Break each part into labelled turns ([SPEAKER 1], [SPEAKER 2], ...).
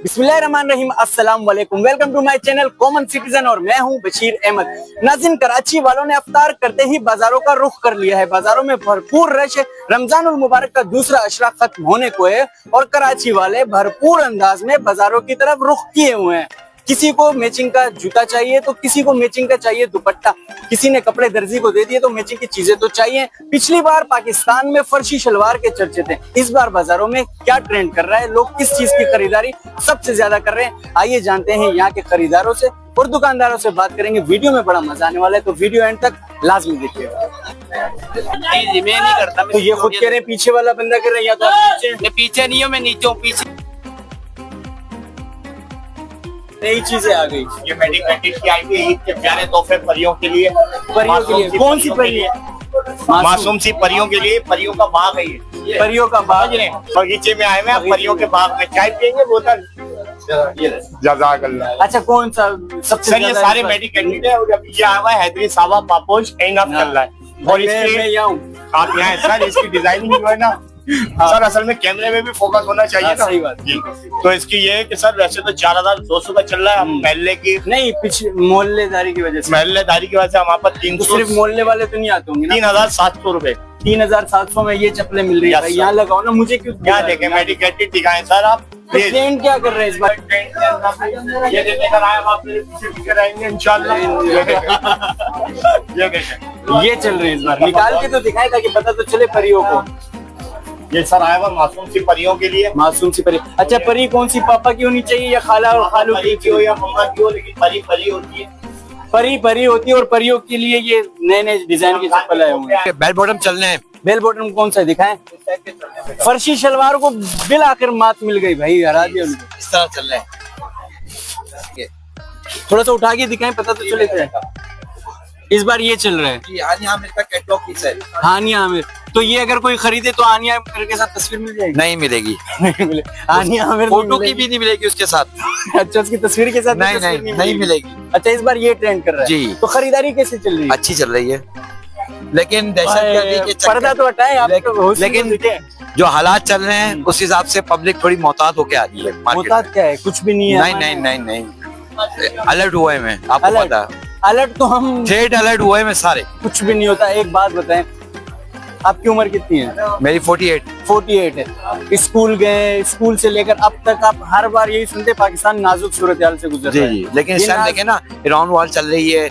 [SPEAKER 1] बिस्मिल्लाहिर्रहमानिर्रहीम, अस्सलाम वालेकुम। Welcome to my channel common citizen और मैं हूं बशीर अहमद। नाज़रीन, कराची वालों ने इफ्तार करते ही बाजारों का रुख कर लिया है। बाजारों में भरपूर रश है। रमजानुल मुबारक का दूसरा अशरा खत्म होने को है और कराची वाले भरपूर अंदाज में बाजारों की तरफ रुख किए हुए हैं। किसी को मैचिंग का जूता चाहिए तो किसी को मैचिंग का चाहिए दुपट्टा, किसी ने कपड़े दर्जी को दे दिए तो मैचिंग की चीजें तो चाहिए। पिछली बार पाकिस्तान में फर्शी शलवार के चर्चे थे, इस बार बाजारों में क्या ट्रेंड कर रहा है, लोग किस चीज की खरीदारी सबसे ज्यादा कर रहे हैं, आइए जानते हैं यहाँ के खरीदारों से और दुकानदारों से बात करेंगे। वीडियो में बड़ा मजा आने वाला है, तो वीडियो एंड तक लाजमी देखिएगा।
[SPEAKER 2] मैं नहीं करता।
[SPEAKER 1] तो ये खुद कह रहे हैं, पीछे वाला बंदा कह रहा है, या तो
[SPEAKER 2] मैं पीछे नहीं हूँ, मैं नीचे हूँ। पीछे
[SPEAKER 1] नई चीजें आ गई।
[SPEAKER 3] ये मेडिकेटेड की आई हुई ईद के प्यारे तोहफे परियों के लिए।
[SPEAKER 1] परियों के लिए कौन सी परी है?
[SPEAKER 3] मासूम सी परियों के लिए। परियों का बाग है ये।
[SPEAKER 1] परियों का बाग है।
[SPEAKER 3] बगीचे में आए हुए हैं, परियों के बाग में चाय पियेंगे बोतल। जज़ाकल्लाह।
[SPEAKER 1] अच्छा, कौन सा सबसे
[SPEAKER 3] सर ये सारे मेडिकेटेड है। और अभी ये आया हुआ है हैदरी सावा पापोश एनफ चल रहा है। और इसकी आप यहाँ सर इसकी डिजाइनिंग जो है ना सर, असल में कैमरे में भी फोकस होना चाहिए ना।
[SPEAKER 1] सही बात
[SPEAKER 3] जी। तो इसकी ये है कि सर वैसे तो 4200 का चल रहा है, हम महल्ले की
[SPEAKER 1] नहीं, पिछले मोहल्लेदारी की वजह से,
[SPEAKER 3] महल्लेदारी की वजह से हमारे पास 300
[SPEAKER 1] सिर्फ मोहल्ले वाले तो नहीं आते होंगे ना।
[SPEAKER 3] 3700 रुपए।
[SPEAKER 1] 3700 में ये चप्पलें मिल रही है। यहाँ लगाओ ना, मुझे क्यों?
[SPEAKER 3] यहाँ देखें मेडिकेटेड दिखाएं सर आप।
[SPEAKER 1] ट्रेंड क्या कर रहे हैं इस बार?
[SPEAKER 3] ये देखिए सर, आए आप मेरे पीछे पीछे रहेंगे इंशाल्लाह। ये देखें
[SPEAKER 1] ये चल रहे हैं इस बार। निकाल के तो दिखाए ताकि पता तो चले परियों को।
[SPEAKER 3] ये सर आया हुआ मासूम सी परियों के लिए।
[SPEAKER 1] मासूम सी परी। अच्छा, परी कौन सी, पापा की होनी चाहिए या खाला और खालू
[SPEAKER 3] की हो या मम्मा की हो, लेकिन परी परी होती है।
[SPEAKER 1] परी परी होती है और परियों के लिए ये नए नए डिजाइन के चप्पल आए हुए हैं।
[SPEAKER 2] बेल बॉटम चल रहे हैं।
[SPEAKER 1] बेल बॉटम कौन सा दिखाएं? फर्शी शलवार को बिल आखिर मात मिल गई भाई, हरा दिया उनको।
[SPEAKER 2] इस तरह चल रहे हैं।
[SPEAKER 1] थोड़ा सा उठा के दिखाएं, पता तो चले क्या इस बार ये चल रहा है।
[SPEAKER 2] आनिया आमिर का कैटलॉग पीस है।
[SPEAKER 1] आनिया आमिर, तो ये अगर कोई खरीदे तो आनिया आमिर के साथ तस्वीर मिल जाएगी?
[SPEAKER 2] नहीं मिलेगी।
[SPEAKER 1] नहीं मिले। आनिया आमिर
[SPEAKER 2] फोटो की भी नहीं मिलेगी उसके साथ।
[SPEAKER 1] अच्छा, उसकी तस्वीर के साथ
[SPEAKER 2] नहीं मिलेगी।
[SPEAKER 1] अच्छा, इस बार ये ट्रेंड कर रहा है
[SPEAKER 2] जी।
[SPEAKER 1] तो खरीदारी कैसे चल रही है?
[SPEAKER 2] अच्छी चल रही है, लेकिन दहशतगर्दी के
[SPEAKER 1] पर्दा तो हटाए आप।
[SPEAKER 2] लेकिन जो हालात चल रहे हैं उस हिसाब से पब्लिक थोड़ी मोहतात होके आ रही है।
[SPEAKER 1] मोहतात क्या है? कुछ भी नहीं है।
[SPEAKER 2] नहीं, अलर्ट हुए में आपको पता है।
[SPEAKER 1] अलर्ट तो हम
[SPEAKER 2] थ्रेड अलर्ट हुए में सारे।
[SPEAKER 1] कुछ भी नहीं होता। एक बात बताएं, आपकी उम्र कितनी है?
[SPEAKER 2] मेरी
[SPEAKER 1] 48 है। स्कूल गए, स्कूल से लेकर अब तक आप हर बार यही सुनते पाकिस्तान नाजुक सूरत-ए-हाल से गुजर रहा है।
[SPEAKER 2] जी, लेकिन इस टाइम देखें ना, ईरान वॉर चल रही है,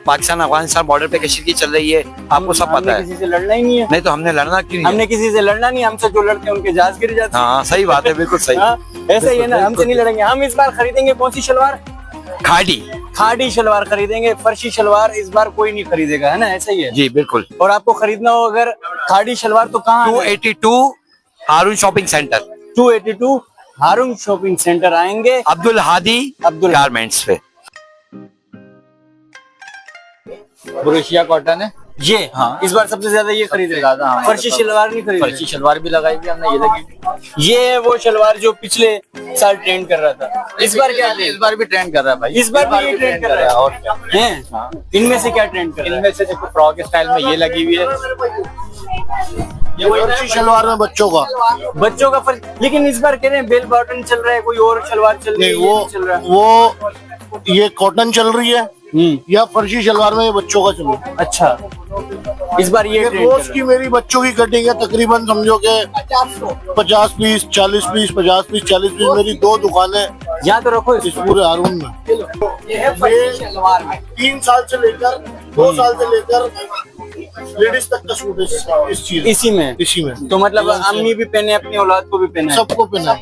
[SPEAKER 2] पाकिस्तान अफगानिस्तान बॉर्डर पे कशीदगी चल रही है, आपको सब पता है।
[SPEAKER 1] किसी से लड़ना ही नहीं है।
[SPEAKER 2] नहीं तो हमने लड़ना क्यों नहीं?
[SPEAKER 1] हमने किसी से लड़ना नहीं, हमसे जो लड़ते हैं उनके जहाज गिर जाते हैं।
[SPEAKER 2] हाँ सही बात है, बिल्कुल सही।
[SPEAKER 1] ऐसा ही है ना, हमसे नहीं लड़ेंगे। हम इस बार खरीदेंगे कौन सी शलवार? खाड़ी शलवार खरीदेंगे। फर्शी शलवार इस बार कोई नहीं खरीदेगा, है ना? ऐसा ही है
[SPEAKER 2] जी बिल्कुल।
[SPEAKER 1] और आपको खरीदना हो अगर खाड़ी शलवार तो कहाँ?
[SPEAKER 2] 282 हारून शॉपिंग सेंटर।
[SPEAKER 1] 282 हारून शॉपिंग सेंटर आएंगे,
[SPEAKER 2] अब्दुल हादी गारमेंट्स पे।
[SPEAKER 4] बुरुशिया कॉटन है
[SPEAKER 1] ये। हाँ, इस बार सबसे ज्यादा ये खरीदेगा। फर्शी शलवार नहीं खरीद।
[SPEAKER 4] फर्शी शलवार भी लगाई हुई हमने, ये लगी।
[SPEAKER 1] ये है वो शलवार जो पिछले साल ट्रेंड कर रहा था। इस बार क्या?
[SPEAKER 4] इस बार भी ट्रेंड कर रहा है भाई।
[SPEAKER 1] इस बार भी ये ट्रेंड कर रहा है।
[SPEAKER 4] और क्या
[SPEAKER 1] है? इनमें से क्या ट्रेंड कर रहा है?
[SPEAKER 4] इनमें से देखो फ्रॉक स्टाइल में ये लगी हुई है।
[SPEAKER 3] ये फर्शी शलवार में बच्चों का
[SPEAKER 1] फर्श। लेकिन इस बार कह रहे हैं बेल बॉटम चल रहा है, कोई और शलवार चल रही है?
[SPEAKER 3] वो
[SPEAKER 1] चल रहा है
[SPEAKER 3] वो ये कॉटन चल रही है या फर्शी शलवार में बच्चों का चल रहा है।
[SPEAKER 1] अच्छा, इस बार ये
[SPEAKER 3] रोज की मेरी बच्चों की कटिंग है, तकरीबन समझो के 50 पीस 40 पीस 50 पीस 40 पीस। मेरी 2 दुकानें
[SPEAKER 1] यहाँ तो रखो
[SPEAKER 3] इस पूरे हारून में। ये 3 साल से लेकर 2 साल से लेकर लेडीज तक का सूट है इस चीज
[SPEAKER 1] इसी में। तो मतलब अम्मी भी पहने, अपनी औलाद को भी पहने,
[SPEAKER 3] सबको पहना।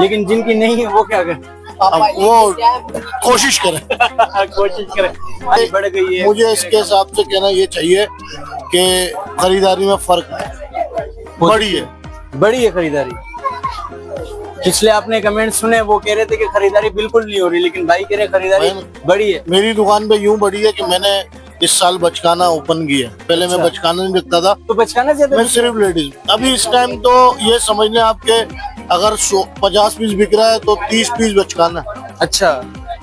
[SPEAKER 1] लेकिन जिनकी नहीं है वो क्या करें?
[SPEAKER 3] वो कोशिश करें।
[SPEAKER 1] कोशिश करें। बढ़ गई है।
[SPEAKER 3] मुझे इसके हिसाब से कहना ये चाहिए कि खरीदारी में फर्क है,
[SPEAKER 1] बड़ी है खरीदारी। पिछले आपने कमेंट सुने, वो कह रहे थे कि खरीदारी बिल्कुल नहीं हो रही, लेकिन भाई कह रहे खरीदारी बड़ी है।
[SPEAKER 3] मेरी दुकान पे यूं बड़ी है कि मैंने इस साल बचकाना ओपन किया। पहले मैं बचकाना नहीं बिकता था,
[SPEAKER 1] तो बचकाना ज्यादा
[SPEAKER 3] मैं सिर्फ लेडीज। अभी इस टाइम तो ये समझ लें आपके, अगर 50 पीस बिक रहा है तो 30 पीस बचकाना।
[SPEAKER 1] अच्छा,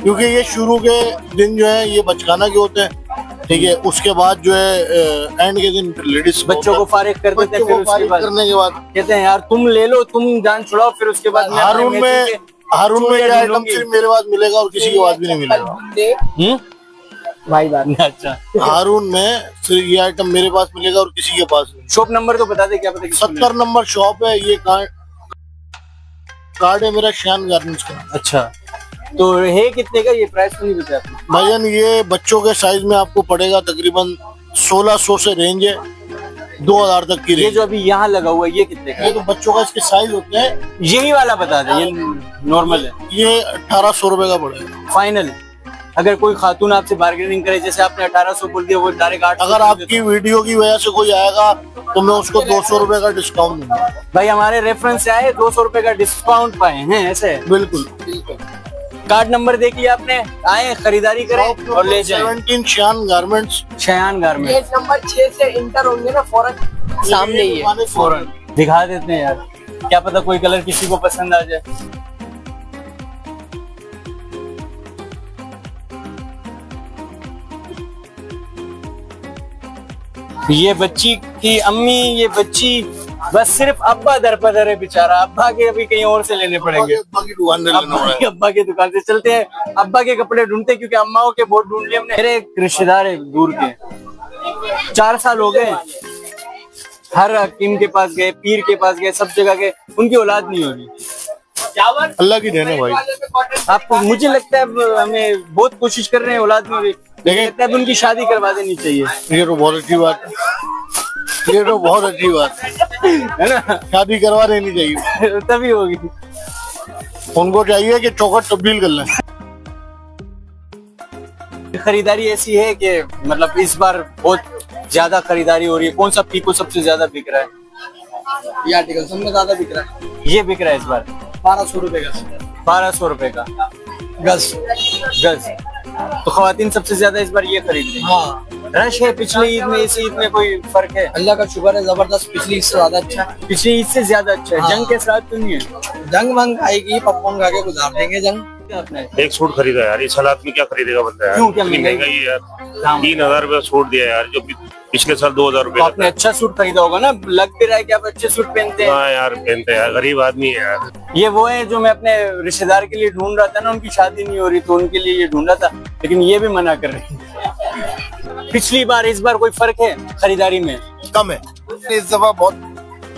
[SPEAKER 3] क्योंकि ये शुरू के दिन जो है ये बचकाना के होते हैं,
[SPEAKER 5] ठीक है। उसके बाद जो है एंड के दिन लेडीज
[SPEAKER 1] बच्चों को फारिग कर देते हैं,
[SPEAKER 5] बच्चों
[SPEAKER 1] फिर
[SPEAKER 5] को
[SPEAKER 1] उसके
[SPEAKER 5] फारिग
[SPEAKER 1] बाद
[SPEAKER 5] करने के बाद
[SPEAKER 1] कहते हैं यार तुम ले लो, तुम जान छुड़ाओ, फिर उसके बाद मैं
[SPEAKER 5] हारून
[SPEAKER 1] अपने
[SPEAKER 5] में
[SPEAKER 1] मैचिंग के
[SPEAKER 5] ये
[SPEAKER 1] चूड़ियां
[SPEAKER 5] आइटम
[SPEAKER 1] ढूंढूंगी।
[SPEAKER 5] सिर्फ मेरे पास मिलेगा और किसी के पास भी नहीं मिलेगा।
[SPEAKER 1] भाई बात अच्छा।
[SPEAKER 5] हारून में सिर्फ ये आइटम मेरे पास मिलेगा और किसी के पास नहीं।
[SPEAKER 1] शॉप नंबर तो बता दे, क्या पता किसको मिले।
[SPEAKER 5] 70 नंबर शॉप है। ये कार्ड है मेरा शान गारमेंट्स का।
[SPEAKER 1] अच्छा, तो है कितने का, ये प्राइस तो नहीं बताया आपने?
[SPEAKER 5] भाईजान ये बच्चों के साइज में आपको पड़ेगा तकरीबन 1600 से रेंज है 2000 तक की
[SPEAKER 1] ये
[SPEAKER 5] रेंज।
[SPEAKER 1] जो अभी यहाँ लगा हुआ है ये कितने का
[SPEAKER 5] ये
[SPEAKER 1] है?
[SPEAKER 5] तो बच्चों का इसके साइज होते हैं।
[SPEAKER 1] यही वाला बता दे, ये नॉर्मल है।
[SPEAKER 5] ये 1800 रुपए का पड़ेगा
[SPEAKER 1] फाइनल अगर कोई खातून आपसे बार्गेनिंग करे, जैसे आपने 1800 बोल दिया, वो डायरेक्ट 800
[SPEAKER 5] अगर आपकी वीडियो की वजह से कोई आएगा तो मैं उसको 200 रुपए का डिस्काउंट दूंगा।
[SPEAKER 1] भाई हमारे रेफरेंस से आए, 200 रुपए का डिस्काउंट पाए हैं, ऐसे है।
[SPEAKER 5] बिल्कुल।
[SPEAKER 1] कार्ड नंबर देखिए आपने, आए खरीदारी करें और ले जाएं।
[SPEAKER 5] 17 Shan garments.
[SPEAKER 1] Shayan garment
[SPEAKER 6] gate number 6 से इंटर होंगे ना, फौरन सामने ही है।
[SPEAKER 1] फौरन दिखा देते हैं यार, क्या पता कोई कलर किसी को पसंद आ जाए। ये बच्ची की अम्मी, ये बच्ची बस सिर्फ अब्बा दर पर दर है बेचारा, अब्बा के अभी कहीं और से लेने पड़ेंगे।
[SPEAKER 5] बाकी दुकान से लेना होगा।
[SPEAKER 1] अब्बा की दुकान से चलते हैं, अब्बा के कपड़े ढूंढते हैं, क्योंकि अम्माओं के बहुत ढूंढ लिए हमने। मेरे एक रिश्तेदार है दूर के, 4 साल हो गए, हर हकीम के पास गए, पीर के पास गए, सब जगह गए, उनकी औलाद नहीं हो रही।
[SPEAKER 5] अल्लाह की देन है भाई।
[SPEAKER 1] आपको, मुझे लगता है हमें बहुत कोशिश कर रहे हैं, औलाद नहीं हो रही, लेकिन लगता है उनकी शादी करवा देनी चाहिए,
[SPEAKER 5] ये तो बहुत अच्छी बात है। ये तो बहुत अच्छी बात है
[SPEAKER 1] है
[SPEAKER 5] शादी करवा देनी चाहिए।
[SPEAKER 1] ना? तभी होगी।
[SPEAKER 5] उनको चाहिए कि चौखट तब्दील कर लें।
[SPEAKER 1] खरीदारी ऐसी है कि मतलब इस बार बहुत ज्यादा खरीदारी हो रही है। कौन सा पीको सबसे ज्यादा बिक रहा है?
[SPEAKER 6] ये आर्टिकल सब में ज्यादा बिक रहा है।
[SPEAKER 1] ये बिक रहा है इस बार
[SPEAKER 6] 1200 रुपए का
[SPEAKER 1] 1200 रुपए का
[SPEAKER 6] गज।
[SPEAKER 1] गज। तो खवातीन सबसे ज्यादा इस बार ये खरीद रही है।
[SPEAKER 6] हाँ,
[SPEAKER 1] रश है पिछले ईद में, इस ईद में कोई फर्क है?
[SPEAKER 6] अल्लाह का शुक्र है, जबरदस्त। पिछली इससे ज्यादा अच्छा है।
[SPEAKER 1] पिछली ईद से ज्यादा अच्छा है।
[SPEAKER 6] हाँ।
[SPEAKER 1] जंग के साथ तो नहीं है।
[SPEAKER 6] जंग वंग आएगी, पॉपकॉर्न खा के गुजार देंगे जंग।
[SPEAKER 1] आपने
[SPEAKER 3] एक सूट खरीदा यार, इस हालात में क्या खरीदेगा बंदा यार?
[SPEAKER 1] क्यों, क्या
[SPEAKER 3] इतनी
[SPEAKER 1] महंगाई?
[SPEAKER 3] महंगाई है यार। 3000 रुपए सूट दिया यार, जो पिछले साल 2000 रुपए
[SPEAKER 1] तो
[SPEAKER 3] का
[SPEAKER 1] आपने
[SPEAKER 3] था।
[SPEAKER 1] अच्छा सूट खरीदा होगा ना, लग भी रहा है कि आप अच्छे सूट पहनते हैं।
[SPEAKER 3] हाँ यार, पहनते हैं यार, गरीब आदमी है यार।
[SPEAKER 1] ये वो है जो मैं अपने रिश्तेदार के लिए ढूंढ रहा था ना, उनकी शादी नहीं हो रही तो उनके लिए ये ढूंढा था, लेकिन ये भी मना कर रहे हैं। पिछली बार इस बार कोई फर्क है खरीदारी में?
[SPEAKER 5] कम है इस दफा, बहुत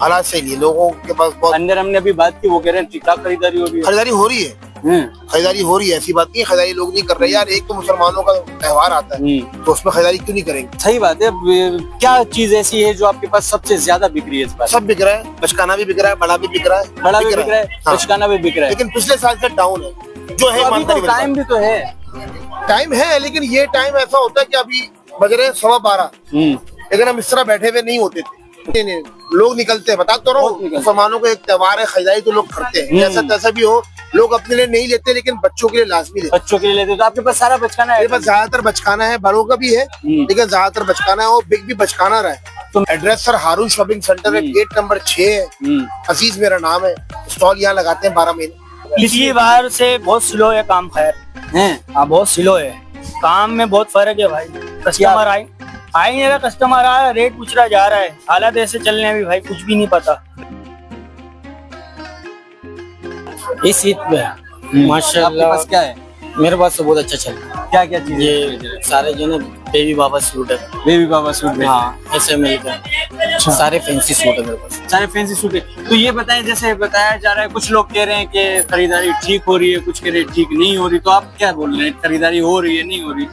[SPEAKER 5] हालात सही है, लोगों के पास बहुत
[SPEAKER 1] अंदर हमने अभी बात की, वो कह रहे हैं ठीक ठाक खरीदारी हो रही है।
[SPEAKER 5] खरीदारी हो रही है। खरीदारी हो रही है, ऐसी बात नहीं है खरीदारी लोग नहीं कर रहे यार। एक तो मुसलमानों का त्योहार आता है तो उसमें खरीदारी क्यों नहीं करेंगे?
[SPEAKER 1] सही बात है। क्या चीज ऐसी है जो आपके पास सबसे ज्यादा बिक रही है इस बार?
[SPEAKER 5] सब बिक रहा है, बचकाना भी बिक रहा है, बड़ा भी बिक रहा है,
[SPEAKER 1] बड़ा भी बिक रहा है,
[SPEAKER 5] हाँ।
[SPEAKER 1] बचकाना भी बिक रहा है।
[SPEAKER 5] लेकिन पिछले साल से डाउन है जो है।
[SPEAKER 1] तो अभी
[SPEAKER 5] मानता
[SPEAKER 1] तो
[SPEAKER 5] नहीं
[SPEAKER 1] टाइम भी तो है।
[SPEAKER 5] टाइम है, लेकिन ये टाइम ऐसा होता है कि अभी बज रहे हैं 12:15, लेकिन हम इस तरह बैठे हुए नहीं होते थे। नहीं, लोग निकलते हैं, बता तो रहा हूँ। मुसलमानों को एक त्योहार है, खरीदारी तो लोग करते हैं, जैसा तैसा भी हो। लोग अपने लिए नहीं लेते, लेकिन बच्चों के लिए लाजमी लेते हैं।
[SPEAKER 1] बच्चों के लिए लेते तो आपके पास सारा बचकाना है।
[SPEAKER 5] मेरे पास ज्यादातर बचकाना है, बड़ों का भी है, लेकिन ज्यादातर बचकाना है और बिग भी बचकाना रहा है। तो एड्रेस सर हारून शॉपिंग सेंटर है, गेट नंबर 6 है। अजीज मेरा नाम है, स्टॉल यहाँ लगाते हैं 12 महीने।
[SPEAKER 7] पिछली बार से बहुत स्लो है काम, खैर
[SPEAKER 1] हैं?
[SPEAKER 7] हाँ बहुत स्लो है काम में, बहुत फर्क है भाई। कस्टमर आए नहीं रहा, कस्टमर आ रहा है, रेट पूछ रहा जा रहा है, हालात ऐसे चलने अभी भाई कुछ भी नहीं पता।
[SPEAKER 6] इस ईद में
[SPEAKER 1] आपके
[SPEAKER 6] माशाल्लाह
[SPEAKER 1] पास क्या है?
[SPEAKER 6] मेरे पास तो बहुत अच्छा चल रहा है।
[SPEAKER 1] क्या क्या चीज?
[SPEAKER 6] ये सारे जो ना बेबी बाबा सूट है।
[SPEAKER 1] बेबी बाबा सूट है।
[SPEAKER 6] हाँ, ऐसे मिलकर सारे फैंसी सूट है मेरे पास।
[SPEAKER 1] सारे फैंसी सूट है। तो ये बताएं, जैसे बताया जा रहा है, कुछ लोग कह रहे हैं कि खरीदारी ठीक हो रही है, कुछ कह रहे हैं ठीक नहीं हो रही, तो आप क्या बोल रहे हैं, खरीदारी हो रही है नहीं हो रही?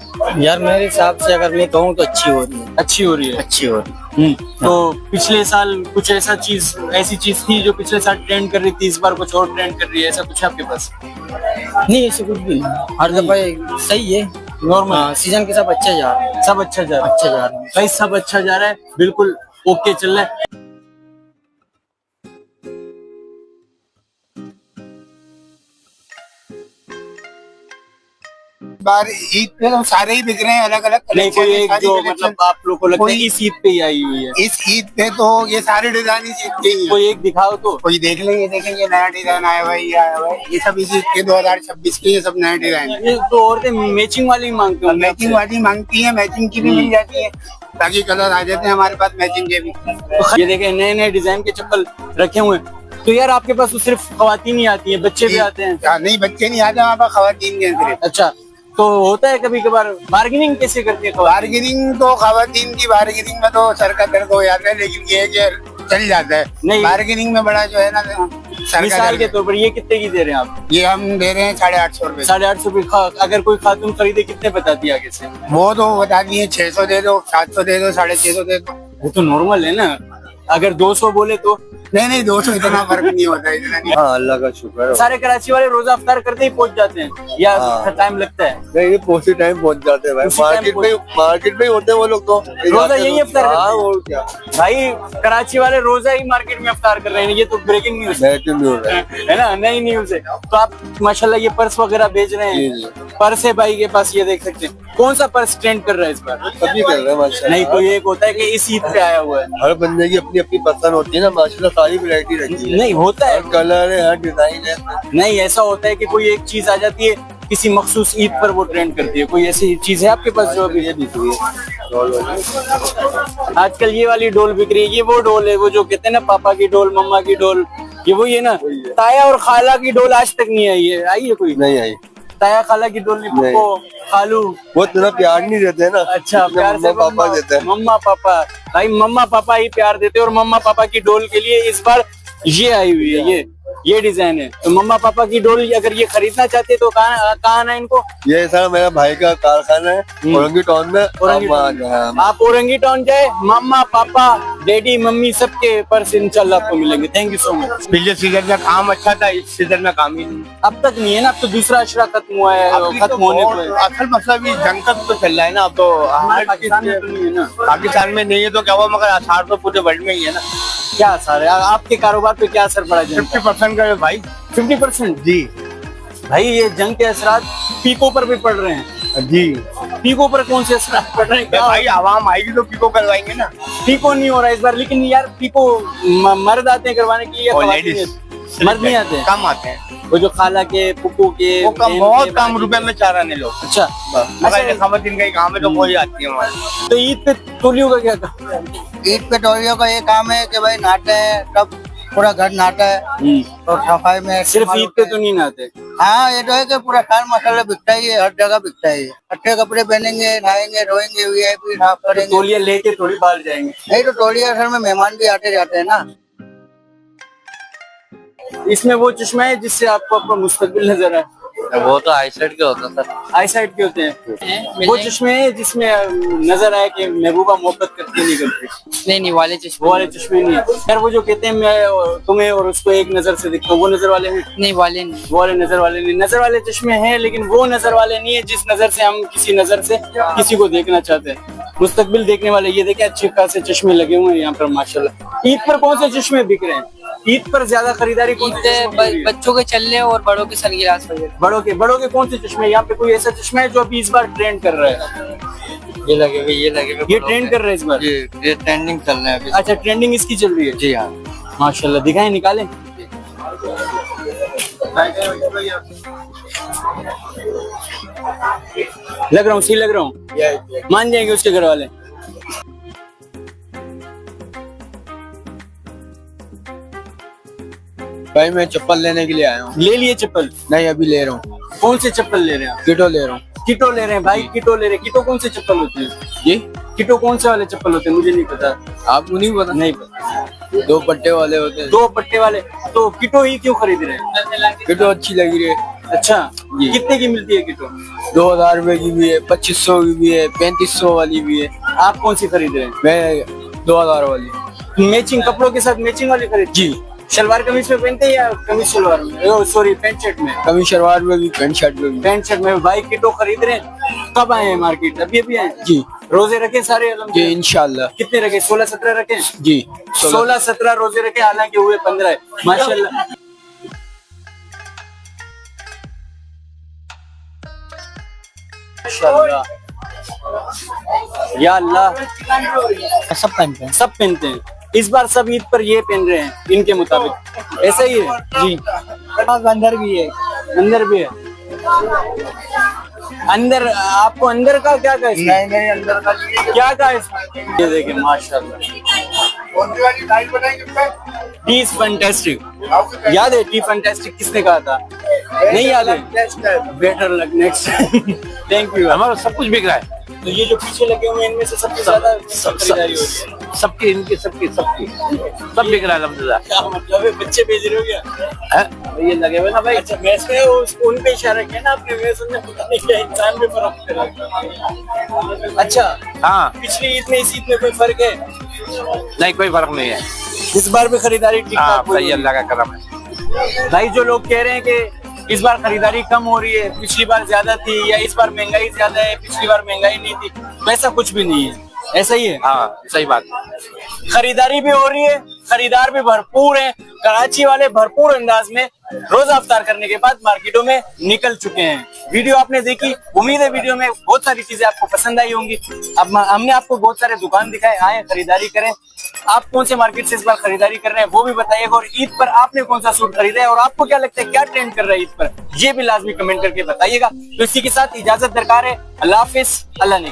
[SPEAKER 6] यार मेरे हिसाब से अगर मैं कहूँ तो अच्छी हो रही है।
[SPEAKER 1] अच्छी हो रही है।
[SPEAKER 6] अच्छी हो रही है।
[SPEAKER 1] तो पिछले साल कुछ ऐसी चीज थी जो पिछले साल ट्रेंड कर रही थी, इस बार कुछ और ट्रेंड कर रही है, ऐसा कुछ है आपके पास?
[SPEAKER 6] नहीं, ऐसे कुछ भी नहीं, हर दफा सही है,
[SPEAKER 1] नॉर्मल।
[SPEAKER 6] हाँ, सीजन के सब अच्छा जा रहा है।
[SPEAKER 1] सब अच्छा जा रहा है।
[SPEAKER 6] अच्छा जा रहा है
[SPEAKER 1] भाई सब अच्छा जा रहा है, बिल्कुल ओके चल रहा है।
[SPEAKER 8] बार ईद पे तो सारे ही बिक रहे हैं अलग अलग
[SPEAKER 1] नहीं कोई एक जो मतलब आप लोग को लगता है
[SPEAKER 8] कोई-
[SPEAKER 1] इस ईद पे ही आई हुई है,
[SPEAKER 8] इस ईद पे तो ये सारे डिजाइन इस ईद के ही हैं।
[SPEAKER 1] कोई एक दिखाओ तो।
[SPEAKER 8] कोई देख लेंगे, देखेंगे नया डिजाइन आया हुआ है, ये आया हुआ है, ये सब इस ईद के 2026 के ये सब नए डिजाइन है।
[SPEAKER 1] ये तो औरतें मैचिंग वाली मांगती
[SPEAKER 8] और
[SPEAKER 1] हैं
[SPEAKER 8] मैचिंग वाली मांगती है, मैचिंग की भी मिल जाती है, ताकि कलर आ जाते हैं हमारे पास मैचिंग के भी।
[SPEAKER 1] ये देखें नए नए डिजाइन के चप्पल रखे हुए हैं। तो यार आपके पास तो सिर्फ खवातीन ही आती हैं, बच्चे भी आते हैं?
[SPEAKER 8] नहीं बच्चे नहीं आते, हमारे पास खवातीन के हैं सिर्फ।
[SPEAKER 1] अच्छा, तो होता है कभी कभार बार्गेनिंग कैसे करती है खवातीन?
[SPEAKER 8] बार्गेनिंग तो खवातीन की बार्गेनिंग में तो सर का दर्द हो जाता है, लेकिन ये है कि चल जाता है।
[SPEAKER 1] नहीं।
[SPEAKER 8] बार्गेनिंग में बड़ा जो है ना सर का
[SPEAKER 1] मिसाल के
[SPEAKER 8] दर्द।
[SPEAKER 1] तौर पर ये कितने की दे रहे हैं आप?
[SPEAKER 8] ये हम दे रहे हैं 850 रुपए।
[SPEAKER 1] 850 रुपये। अगर कोई खातून खरीदे कितने बताती है आगे से?
[SPEAKER 8] वो तो बता दिए 600 दे दो, 700 दे दो, 650 दे दो।
[SPEAKER 1] वो तो नॉर्मल है ना, अगर 200 बोले तो।
[SPEAKER 8] नहीं 200 इतना फर्क नहीं होता है, इतना नहीं।
[SPEAKER 2] हाँ अल्लाह का शुक्र है।
[SPEAKER 1] सारे कराची वाले रोजा अफ्तार करते ही पहुंच जाते हैं या टाइम लगता है?
[SPEAKER 2] नहीं ये उसी टाइम पहुंच जाते हैं भाई,
[SPEAKER 1] उसी टाइम
[SPEAKER 2] मार्केट में ही होते हैं वो लोग तो।
[SPEAKER 1] रोजा यही अफ्तार करते हैं?
[SPEAKER 2] हाँ और क्या,
[SPEAKER 1] भाई कराची वाले रोजा ही मार्केट में अफ्तार कर रहे हैं, ये तो ब्रेकिंग न्यूज
[SPEAKER 2] बेहतरीन न्यूज़ है।
[SPEAKER 1] है ना, नई न्यूज है। तो आप माशाल्लाह ये पर्स वगैरह बेच रहे
[SPEAKER 2] जी,
[SPEAKER 1] हैं? पर्स है भाई के पास, ये देख सकते हैं। कौन सा पर्स ट्रेंड कर रहा है इस बार?
[SPEAKER 2] सभी कर रहे हैं माशाल्लाह।
[SPEAKER 1] नहीं कोई एक होता है कि इस ईद पे आया हुआ है।
[SPEAKER 2] हर बंदे की अपनी अपनी पसंद होती है ना माशाल्लाह, सारी वैरायटी रखी है।
[SPEAKER 1] नहीं होता है,
[SPEAKER 2] हर कलर है, हर डिजाइन है।
[SPEAKER 1] नहीं ऐसा होता है कि कोई एक चीज आ जाती है किसी मखसूस ईद पर, वो ट्रेंड करती है। कोई ऐसी चीज है आपके पास जो अभी
[SPEAKER 2] ये बिक रही है।
[SPEAKER 1] आजकल ये वाली डोल बिक रही है? ये वो डोल है वो जो कहते हैं ना पापा की डोल, मम्मा की डोल, ये वही है ना? ताया और खाला की डोल आज तक नहीं आई है? आई है कोई?
[SPEAKER 2] नहीं आई,
[SPEAKER 1] ताया खाला की डोल नहीं,
[SPEAKER 2] नहीं।
[SPEAKER 1] पप्पो खालू?
[SPEAKER 2] वो इतना प्यार नहीं देते हैं ना।
[SPEAKER 1] अच्छा,
[SPEAKER 2] जितना
[SPEAKER 1] प्यार से
[SPEAKER 2] मम्मा पापा देते हैं।
[SPEAKER 1] मम्मा पापा, भाई मम्मा पापा ही प्यार देते हैं। और मम्मा पापा की डोल के लिए इस बार ये आई हुई है, ये डिजाइन है। तो मम्मा पापा की डोल अगर ये खरीदना चाहते तो कहाँ आना है इनको?
[SPEAKER 2] ये सर मेरा भाई का कारखाना है औरंगी टाउन में।
[SPEAKER 1] औरंगी टाउन। आप औरंगी टाउन जाए, मम्मा पापा डैडी मम्मी सबके पर्स इंशाल्लाह आपको मिलेंगे। Thank you so much.
[SPEAKER 3] पिछले सीजन में काम अच्छा था, इस सीजन में काम ही नहीं।
[SPEAKER 1] अब तक नहीं है ना, अब तो दूसरा अशरा खत्म हुआ है,
[SPEAKER 3] अभी तो
[SPEAKER 1] खत्म होने को है।
[SPEAKER 3] असल मसला भी जंग का तो चल रहा है ना, अब तो
[SPEAKER 1] हमारे पाकिस्तान में तो नहीं है ना।
[SPEAKER 3] पाकिस्तान में नहीं है तो क्या हुआ, मगर आसार तो पूरे वर्ल्ड में ही है ना।
[SPEAKER 1] क्या असर है आपके कारोबार पे, क्या असर पड़ा?
[SPEAKER 3] 50% का है भाई।
[SPEAKER 1] 50%?
[SPEAKER 3] जी
[SPEAKER 1] भाई ये जंग के असरात पीको पर भी पड़ रहे हैं।
[SPEAKER 3] जी
[SPEAKER 1] पीको पर कौन से असरात पड़ रहे हैं? क्या
[SPEAKER 3] भाई आवाम आएगी तो पीको करवाएंगे ना।
[SPEAKER 1] पीको नहीं हो रहा है इस बार, लेकिन यार पीको मर्द आते हैं करवाने के लिए या
[SPEAKER 3] और
[SPEAKER 1] खवातीन?
[SPEAKER 3] लेडीज
[SPEAKER 1] मर्द नहीं आते हैं?
[SPEAKER 3] कम आते हैं,
[SPEAKER 1] वो जो खाला के पुप्पू के
[SPEAKER 3] वो कम,
[SPEAKER 1] बहन
[SPEAKER 3] बहुत
[SPEAKER 1] के,
[SPEAKER 3] कम
[SPEAKER 1] भाई
[SPEAKER 3] रुपए में चार आने लोग।
[SPEAKER 1] अच्छा।
[SPEAKER 3] मगर खवातीन का ही काम है तो वही आती है हमारे।
[SPEAKER 1] तो ईद पे तोलियों का क्या काम?
[SPEAKER 6] ईद पे टोलियों का ये काम है कि भाई नहाते हैं, तब पूरा घर नहाता है और सफाई में
[SPEAKER 1] सिर्फ ईद पे तो नहीं नहाते?
[SPEAKER 6] हाँ ये तो है कि पूरा सार मसाला बिकता ही है, हर जगह बिकता है। अच्छे कपड़े पहनेंगे, नहाएंगे, धोएंगे, वीआईपी साफ करेंगे।
[SPEAKER 1] तोलिया लेके थोड़ी बाहर जाएंगे।
[SPEAKER 6] नहीं तो टोलिया असल में मेहमान भी आते जाते हैं ना।
[SPEAKER 1] इसमें वो चश्मा है जिससे आपको अपना मुस्तकबिल नजर आए?
[SPEAKER 2] वो तो आई साइड के होता है सर।
[SPEAKER 1] आई साइड के होते हैं वो चश्मे हैं जिसमें नजर आए कि महबूबा मोहब्बत करती नहीं करती?
[SPEAKER 6] नहीं वाले चश्मे,
[SPEAKER 1] वो वाले चश्मे नहीं है यार। वो जो कहते हैं मैं तुम्हें और उसको एक नजर से दिखता हूँ, वो नजर वाले हैं?
[SPEAKER 6] नहीं वाले नहीं।
[SPEAKER 1] वो वाले नजर वाले नहीं। नजर वाले चश्मे हैं लेकिन वो नजर वाले नहीं है जिस नजर से हम किसी नजर से किसी को देखना चाहते हैं। मुस्तकबिल देखने वाले। ये देखे अच्छे खासे चश्मे लगे हुए हैं यहाँ पर माशाल्लाह। ईद पर कौन से चश्मे बिक रहे हैं? ईद पर ज्यादा खरीदारी कौन से चश्मे की हुई है?
[SPEAKER 6] बच्चों के चलने और बड़ों के सनग्लास वगैरह।
[SPEAKER 1] बड़ों के कौन से चश्मे? यहाँ पे कोई ऐसा चश्मा है जो अभी इस बार ट्रेंड कर रहा है?
[SPEAKER 2] ये लगेगा, ये लगेगा।
[SPEAKER 1] ये ट्रेंड कर रहा है इस बार?
[SPEAKER 2] ये ट्रेंडिंग चल रहा है अभी।
[SPEAKER 1] अच्छा, ट्रेंडिंग इसकी चल रही है?
[SPEAKER 2] जी हाँ
[SPEAKER 1] माशाल्लाह। दिखाएं, निकालें। लग रहा हूँ, सही लग रहा हूँ? मान जाएंगे उसके घर वाले?
[SPEAKER 2] भाई मैं चप्पल लेने के लिए आया हूँ।
[SPEAKER 1] ले लिए चप्पल?
[SPEAKER 2] नहीं अभी ले रहा हूँ।
[SPEAKER 1] कौन से चप्पल ले रहे हैं आप?
[SPEAKER 2] किटो ले रहा हूँ।
[SPEAKER 1] किटो ले रहे हैं भाई? किटो ले रहे हैं। किटो कौन से चप्पल होते हैं?
[SPEAKER 2] जी
[SPEAKER 1] किटो कौन से वाले चप्पल होते हैं? मुझे नहीं पता।
[SPEAKER 2] आपको नहीं पता?
[SPEAKER 1] नहीं पता।
[SPEAKER 2] 2 पट्टे वाले होते हैं।
[SPEAKER 1] 2 पट्टे वाले? तो किटो ही क्यों खरीद रहे हैं?
[SPEAKER 2] किटो अच्छी लग रही है।
[SPEAKER 1] अच्छा, कितने की मिलती है किटो?
[SPEAKER 2] 2000 रुपए की भी है, 2500 की भी है, 3500 वाली भी है।
[SPEAKER 1] आप कौन सी खरीद रहे हैं?
[SPEAKER 2] मैं 2000 वाली।
[SPEAKER 1] मैचिंग कपड़ों के साथ मैचिंग वाली खरीद?
[SPEAKER 2] जी।
[SPEAKER 1] शलवार कमीज में पहनते हैं या कमीज शलवार में? सॉरी, पैंट शर्ट में?
[SPEAKER 2] कमीज शलवार में भी, पैंट शर्ट में भी।
[SPEAKER 1] पैंट शर्ट में। भाई किटो खरीद रहे हैं? कब आए हैं मार्केट? अभी आए?
[SPEAKER 2] जी।
[SPEAKER 1] रोजे रखे सारे?
[SPEAKER 2] जी
[SPEAKER 1] अल्हम्दुलिल्लाह।
[SPEAKER 2] इंशाल्लाह।
[SPEAKER 1] कितने रखे? 16-17 रखे?
[SPEAKER 2] जी
[SPEAKER 1] 16-17 रोजे रखे, हालांकि हुए 15 है माशाल्लाह। माशाल्लाह, या अल्लाह,
[SPEAKER 7] सब पहनते हैं।
[SPEAKER 1] सब पहनते हैं। इस बार सब ईद पर ये पहन रहे हैं इनके मुताबिक, ऐसा ही है जी।
[SPEAKER 7] अंदर भी है,
[SPEAKER 1] अंदर भी है। अंदर आपको अंदर का क्या का इसमें?
[SPEAKER 5] नहीं अंदर का
[SPEAKER 1] क्या का इसमें? ये देखिए माशाल्लाह,
[SPEAKER 5] कौन सी वाली टाइल बनाएंगे इसमें?
[SPEAKER 1] टी फैंटास्टिक, याद है टी फैंटास्टिक किसने कहा था? नहीं याद है? Better luck next. Thank you.
[SPEAKER 2] हमारा सब कुछ बिक रहा है,
[SPEAKER 1] तो ये जो पीछे लगे हुए हैं इनमें से सबसे ज्यादा खरीदारी हो रही है?
[SPEAKER 2] सबकी इनकी सबकी सबकी सब बिक रहा है अल्हम्दुलिल्लाह।
[SPEAKER 1] क्या मतलब है, बच्चे भेज रहे हो क्या?
[SPEAKER 2] हैं? ये लगे हुए ना भाई।
[SPEAKER 1] अच्छा, मैं इसमें उन पे इशारा किया ना आपने, मैं सुनने पता नहीं क्या इंसान में फर्क है। अच्छा,
[SPEAKER 2] हाँ,
[SPEAKER 1] पिछली ईद में इस ईद में कोई फर्क है?
[SPEAKER 2] नहीं कोई फर्क नहीं है।
[SPEAKER 1] इस बार भी खरीदारी ठीक
[SPEAKER 2] हाँ
[SPEAKER 1] ठाक
[SPEAKER 2] सही
[SPEAKER 1] हुई?
[SPEAKER 2] अल्लाह का करम है।
[SPEAKER 1] भाई जो लोग कह रहे हैं कि इस बार खरीदारी कम हो रही है, पिछली बार ज्यादा थी, या इस बार महंगाई ज्यादा है, पिछली बार महंगाई नहीं थी, वैसा कुछ भी नहीं है, ऐसा ही है।
[SPEAKER 2] हाँ सही बात।
[SPEAKER 1] खरीदारी भी हो रही है, खरीदार भी भरपूर है। कराची वाले भरपूर अंदाज में रोजा अफ्तार करने के बाद मार्केटों में निकल चुके हैं। वीडियो आपने देखी, उम्मीद है वीडियो में बहुत सारी चीजें आपको पसंद आई होंगी। अब हमने आपको बहुत सारे दुकान दिखाए, आए खरीदारी करें। आप कौन से मार्केट से इस बार खरीदारी कर रहे हैं वो भी बताइएगा, और ईद पर आपने कौन सा सूट खरीदा है और आपको क्या लगता है क्या ट्रेंड कर रहा है ईद पर, ये भी लाजमी कमेंट करके बताइएगा। तो इसी के साथ इजाजत दरकार है। अल्लाह हाफिज, अल्लाह ने